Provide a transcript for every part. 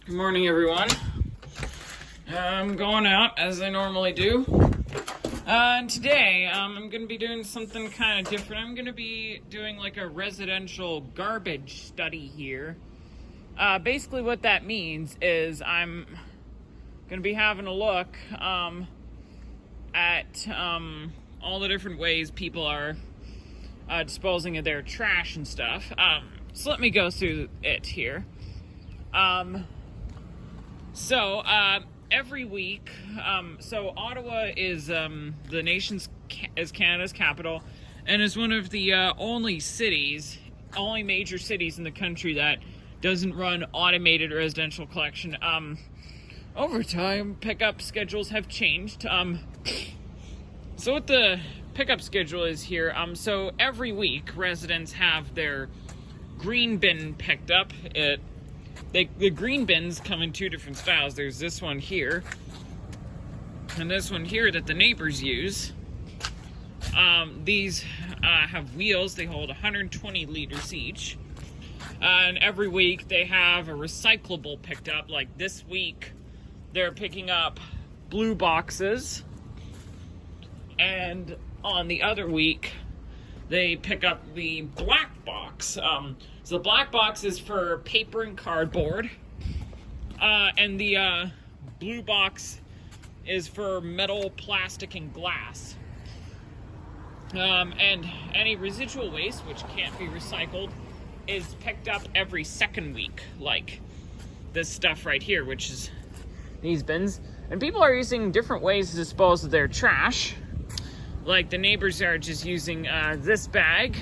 Good morning, everyone. I'm going out as I normally do. And today, I'm going to be doing something kind of different. I'm going to be doing like a residential garbage study here. Basically what that means is I'm going to be having a look at all the different ways people are disposing of their trash and stuff. So let me go through it here. So every week, so Ottawa is is Canada's capital, and is one of the only major cities in the country that doesn't run automated residential collection. Over time, pickup schedules have changed. So what the pickup schedule is here, so every week residents have their green bin picked up. The green bins come in two different styles. There's this one here, and this one here that the neighbors use. These have wheels. They hold 120 liters each. And every week they have a recyclable picked up. Like this week, they're picking up blue boxes. And on the other week, they pick up the black box. So the black box is for paper and cardboard, and the blue box is for metal, plastic, and glass. And any residual waste, which can't be recycled, is picked up every second week, like this stuff right here, which is these bins. And people are using different ways to dispose of their trash. Like the neighbors are just using this bag.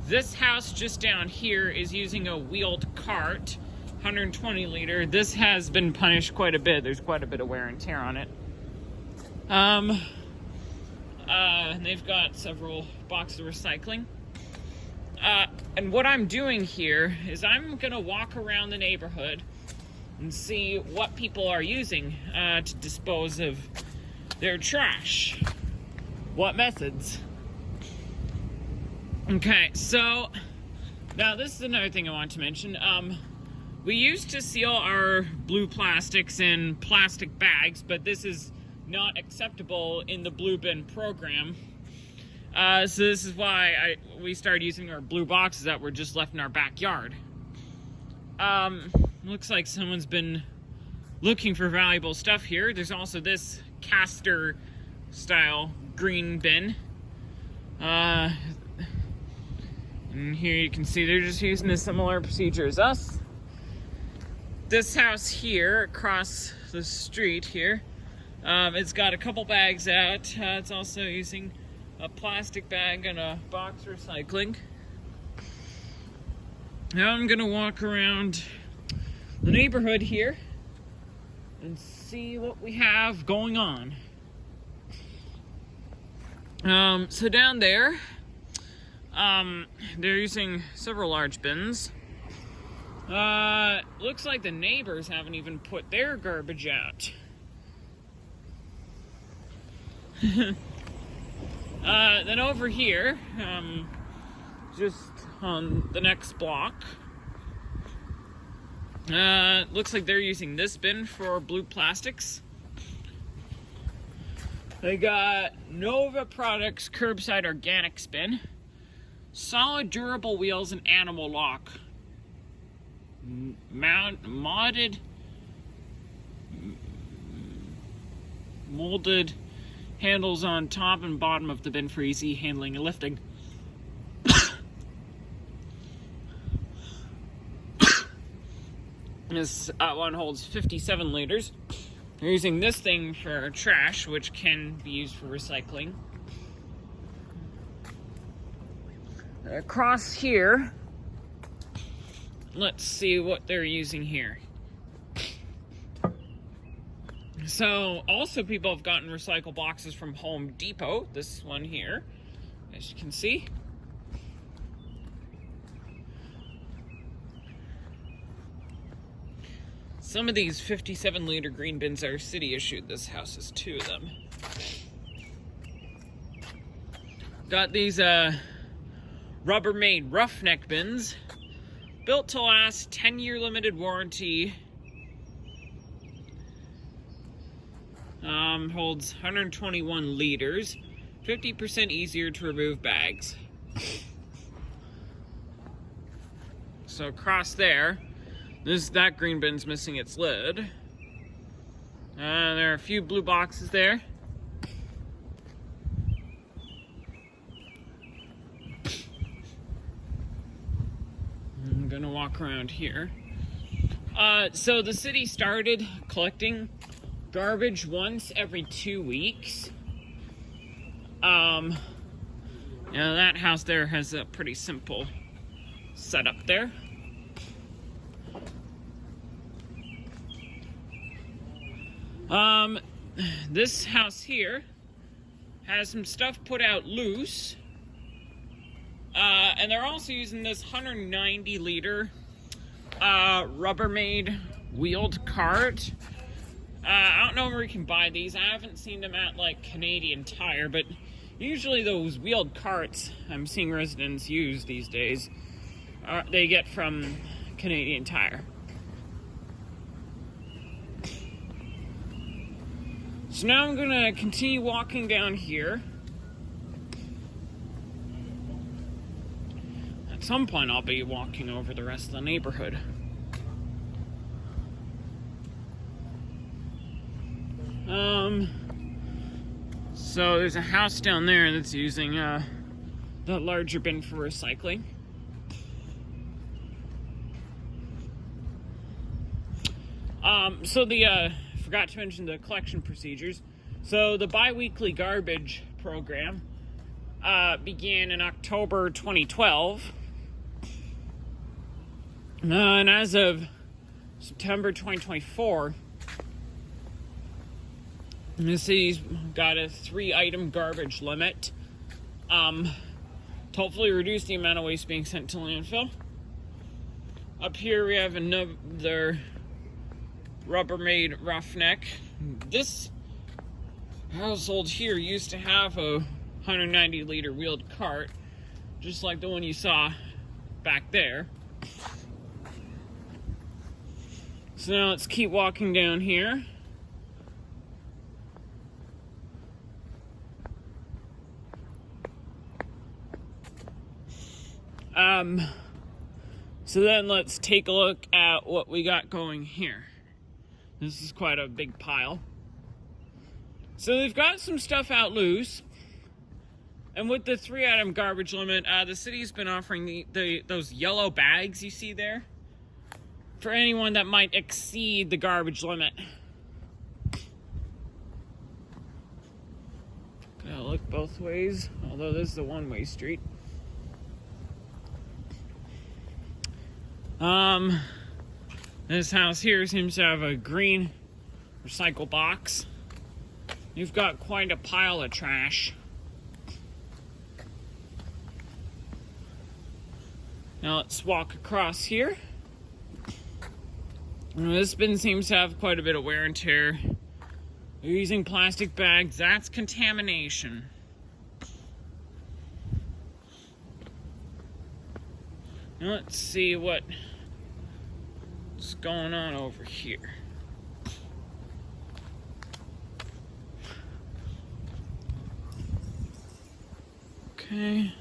This house just down here is using a wheeled cart, 120 liter. This has been punished quite a bit. There's quite a bit of wear and tear on it. They've got several boxes of recycling. And what I'm doing here is I'm gonna walk around the neighborhood and see what people are using to dispose of their trash. What methods? Okay, so now this is another thing I want to mention. We used to seal our blue plastics in plastic bags, but this is not acceptable in the blue bin program. So this is why we started using our blue boxes that were just left in our backyard. Looks like someone's been looking for valuable stuff here. There's also this caster style green bin. And here you can see they're just using a similar procedure as us. This house here across the street here, it's got a couple bags out. It's also using a plastic bag and a box recycling. Now I'm gonna walk around the neighborhood here and see what we have going on. So down there, they're using several large bins. Looks like the neighbors haven't even put their garbage out. Then over here, just on the next block, looks like they're using this bin for blue plastics. They got Nova Products Curbside Organics bin, solid durable wheels and animal lock, molded handles on top and bottom of the bin for easy handling and lifting. This one holds 57 liters. They're using this thing for trash, which can be used for recycling. Across here, let's see what they're using here. So, also people have gotten recycle boxes from Home Depot. This one here, as you can see. Some of these 57-liter green bins are city issued. This house has two of them. Got these Rubbermaid roughneck bins. Built to last, 10-year limited warranty. Holds 121 liters. 50% easier to remove bags. So across there, that green bin's missing its lid. There are a few blue boxes there. I'm gonna walk around here. So the city started collecting garbage once every 2 weeks. That house there has a pretty simple setup there. This house here has some stuff put out loose. And they're also using this 190 liter Rubbermaid wheeled cart. I don't know where you can buy these. I haven't seen them at like Canadian Tire, but usually those wheeled carts I'm seeing residents use these days, they get from Canadian Tire. So now I'm gonna continue walking down here. At some point I'll be walking over the rest of the neighborhood. So there's a house down there that's using that larger bin for recycling. So forgot to mention the collection procedures. So the bi-weekly garbage program began in October 2012. And as of September 2024, the city's got a 3-item garbage limit to hopefully reduce the amount of waste being sent to landfill. Up here we have another Rubbermaid Roughneck. This household here used to have a 190 liter wheeled cart, just like the one you saw back there. So now let's keep walking down here. So then let's take a look at what we got going here. This is quite a big pile. So they've got some stuff out loose. And with the 3-item garbage limit, the city's been offering those yellow bags you see there for anyone that might exceed the garbage limit. Gotta look both ways, although this is a one-way street. This house here seems to have a green recycle box. You've got quite a pile of trash. Now let's walk across here. This bin seems to have quite a bit of wear and tear. They're using plastic bags. That's contamination. Now let's see what's going on over here. Okay.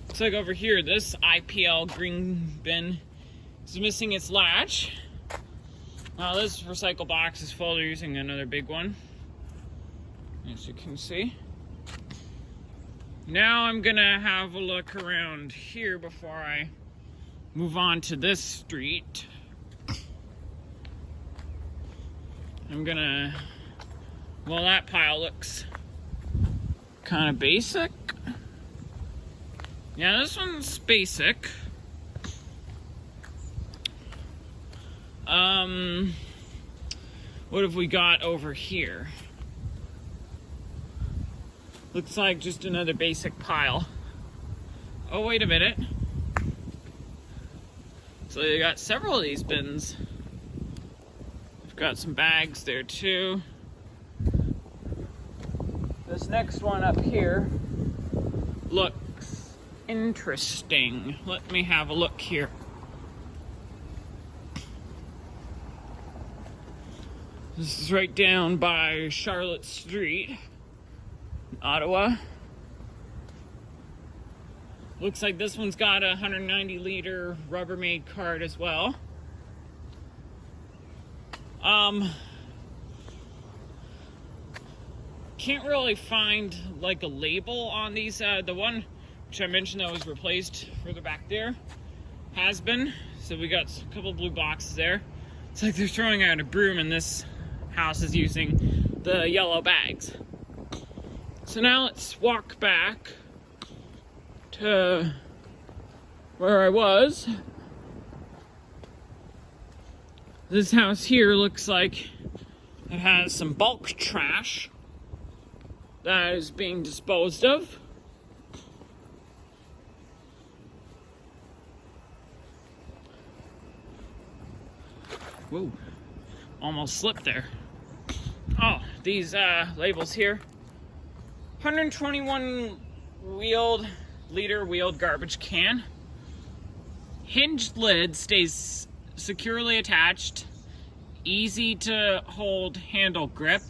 Looks like over here, this IPL green bin is missing its latch. Now this recycle box is full. They're using another big one, as you can see. Now I'm gonna have a look around here before I move on to this street. Well, that pile looks kind of basic. Yeah, this one's basic. What have we got over here? Looks like just another basic pile. Oh, wait a minute. So you got several of these bins. We've got some bags there too. This next one up here looks Interesting. Let me have a look here. This is right down by Charlotte Street, Ottawa. Looks like this one's got a 190-liter Rubbermaid cart as well. Can't really find like a label on these. The one which I mentioned that was replaced further back there has been. So we got a couple blue boxes there. It's like they're throwing out a broom and this house is using the yellow bags. So now let's walk back to where I was. This house here looks like it has some bulk trash that is being disposed of. Whoa, almost slipped there. Oh, these labels here. 121 liter wheeled garbage can. Hinged lid stays securely attached. Easy to hold handle grip.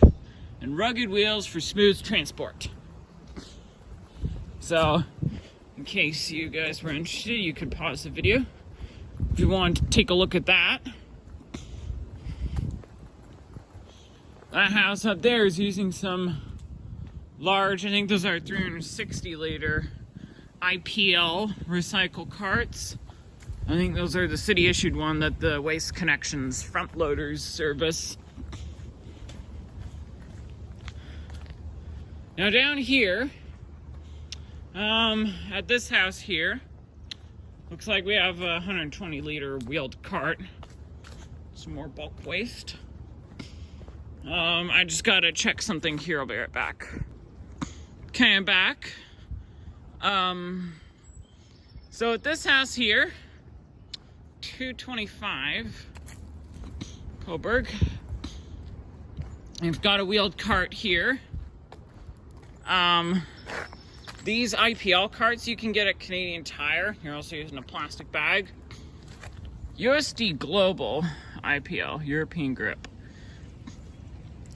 And rugged wheels for smooth transport. So, in case you guys were interested, you could pause the video if you want to take a look at that. That house up there is using some large, I think those are 360 liter IPL recycle carts. I think those are the city issued one that the Waste Connections front loaders service. Now down here, at this house here, looks like we have a 120 liter wheeled cart. Some more bulk waste. I just gotta check something here. I'll be right back. Okay, I'm back. So at this house here, 225 Coburg. I've got a wheeled cart here. These IPL carts you can get at Canadian Tire. You're also using a plastic bag. USD Global IPL, European grip.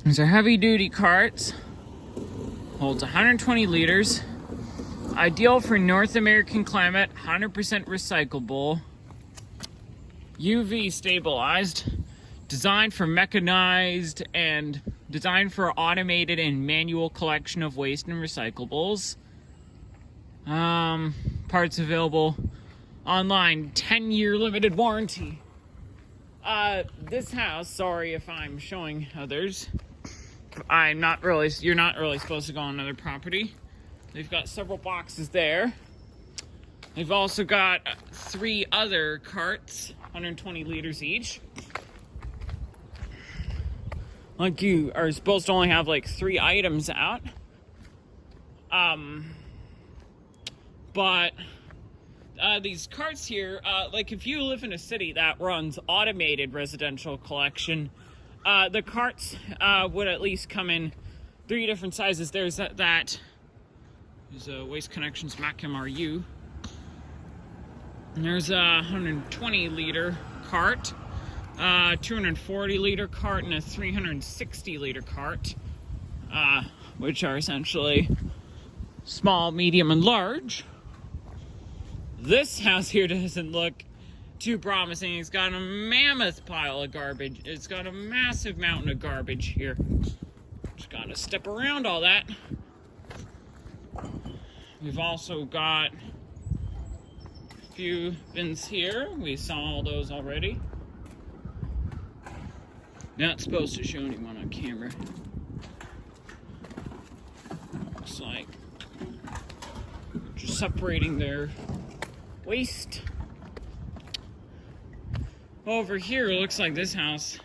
These are heavy duty carts. Holds 120 liters. Ideal for North American climate, 100% recyclable. UV stabilized. Designed for mechanized and designed for automated and manual collection of waste and recyclables. Parts available online. 10-year limited warranty. This house, sorry if I'm showing others. You're not really supposed to go on another property. They've got several boxes there. They've also got 3 other carts, 120 liters each. Like you are supposed to only have like 3 items out. But these carts here, like if you live in a city that runs automated residential collection, the carts would at least come in 3 different sizes. There's there's a Waste Connections Mac MRU. And there's a 120 liter cart, 240 liter cart, and a 360 liter cart, which are essentially small, medium, and large. This house here doesn't look too promising. It's got a mammoth pile of garbage. It's got a massive mountain of garbage here. Just gotta step around all that. We've also got a few bins here. We saw all those already. Not supposed to show anyone on camera. Looks like just separating their waste. Over here, it looks like this house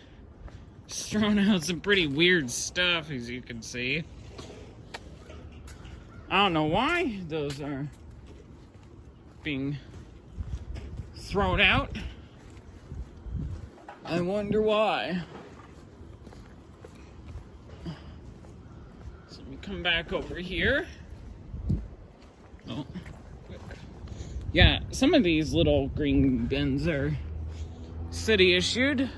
is throwing out some pretty weird stuff, as you can see. I don't know why those are being thrown out. I wonder why. So let me come back over here. Oh, quick. Yeah, some of these little green bins are city issued.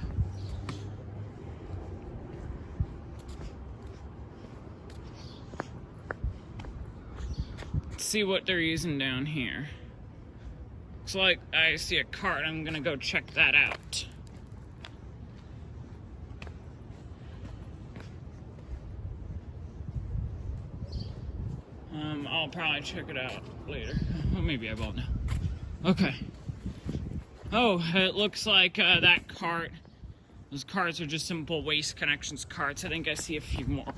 Let's see what they're using down here. Looks like I see a cart. I'm gonna go check that out. I'll probably check it out later. Well, maybe I won't now. Okay. Oh, it looks like that cart. Those carts are just simple Waste Connections carts. I think I see a few more.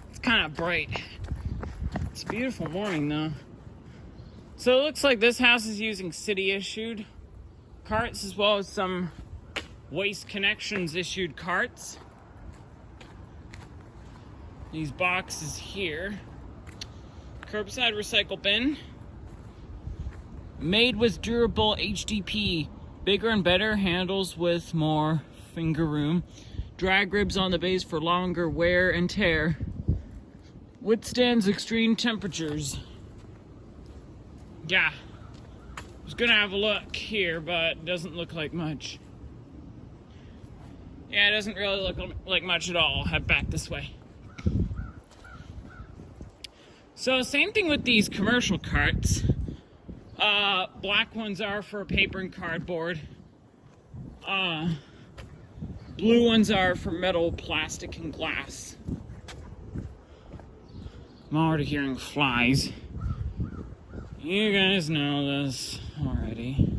It's kind of bright. It's a beautiful morning though. So it looks like this house is using city-issued carts as well as some Waste Connections issued carts. These boxes here. Curbside recycle bin. Made with durable HDP. Bigger and better handles with more finger room. Drag ribs on the base for longer wear and tear. Withstands extreme temperatures. Yeah. I was gonna have a look here, but it doesn't look like much. Yeah, it doesn't really look like much at all. I'll head back this way. So same thing with these commercial carts. Black ones are for paper and cardboard. Blue ones are for metal, plastic, and glass. I'm already hearing flies. You guys know this already.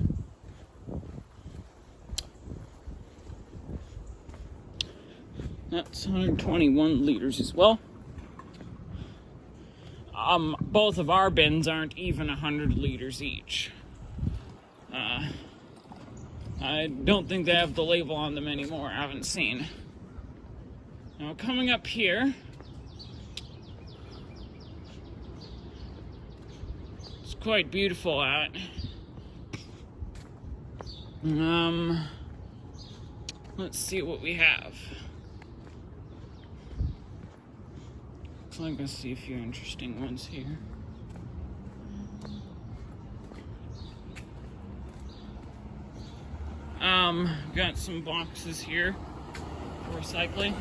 That's 121 liters as well. Both of our bins aren't even 100 liters each. I don't think they have the label on them anymore. I haven't seen. Now coming up here, it's quite beautiful out. Let's see what we have. Looks like I see a few interesting ones here. Got some boxes here for recycling.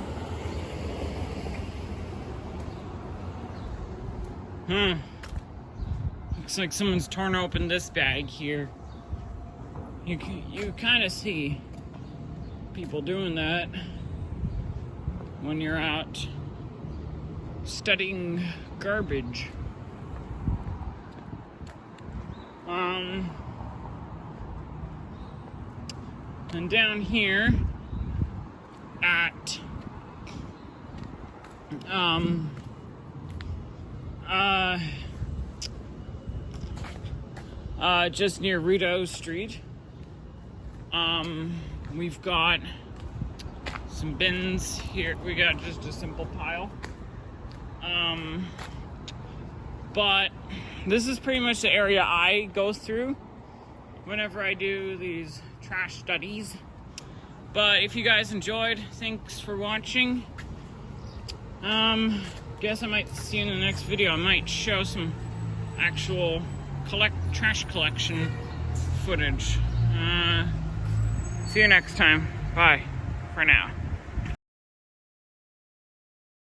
Looks like someone's torn open this bag here. You kind of see people doing that when you're out studying garbage. And down here at just near Rideau Street, we've got some bins here. We got just a simple pile. But this is pretty much the area I go through whenever I do these trash studies. But if you guys enjoyed, thanks for watching. Guess I might see you in the next video. I might show some actual trash collection footage. See you next time. Bye for now.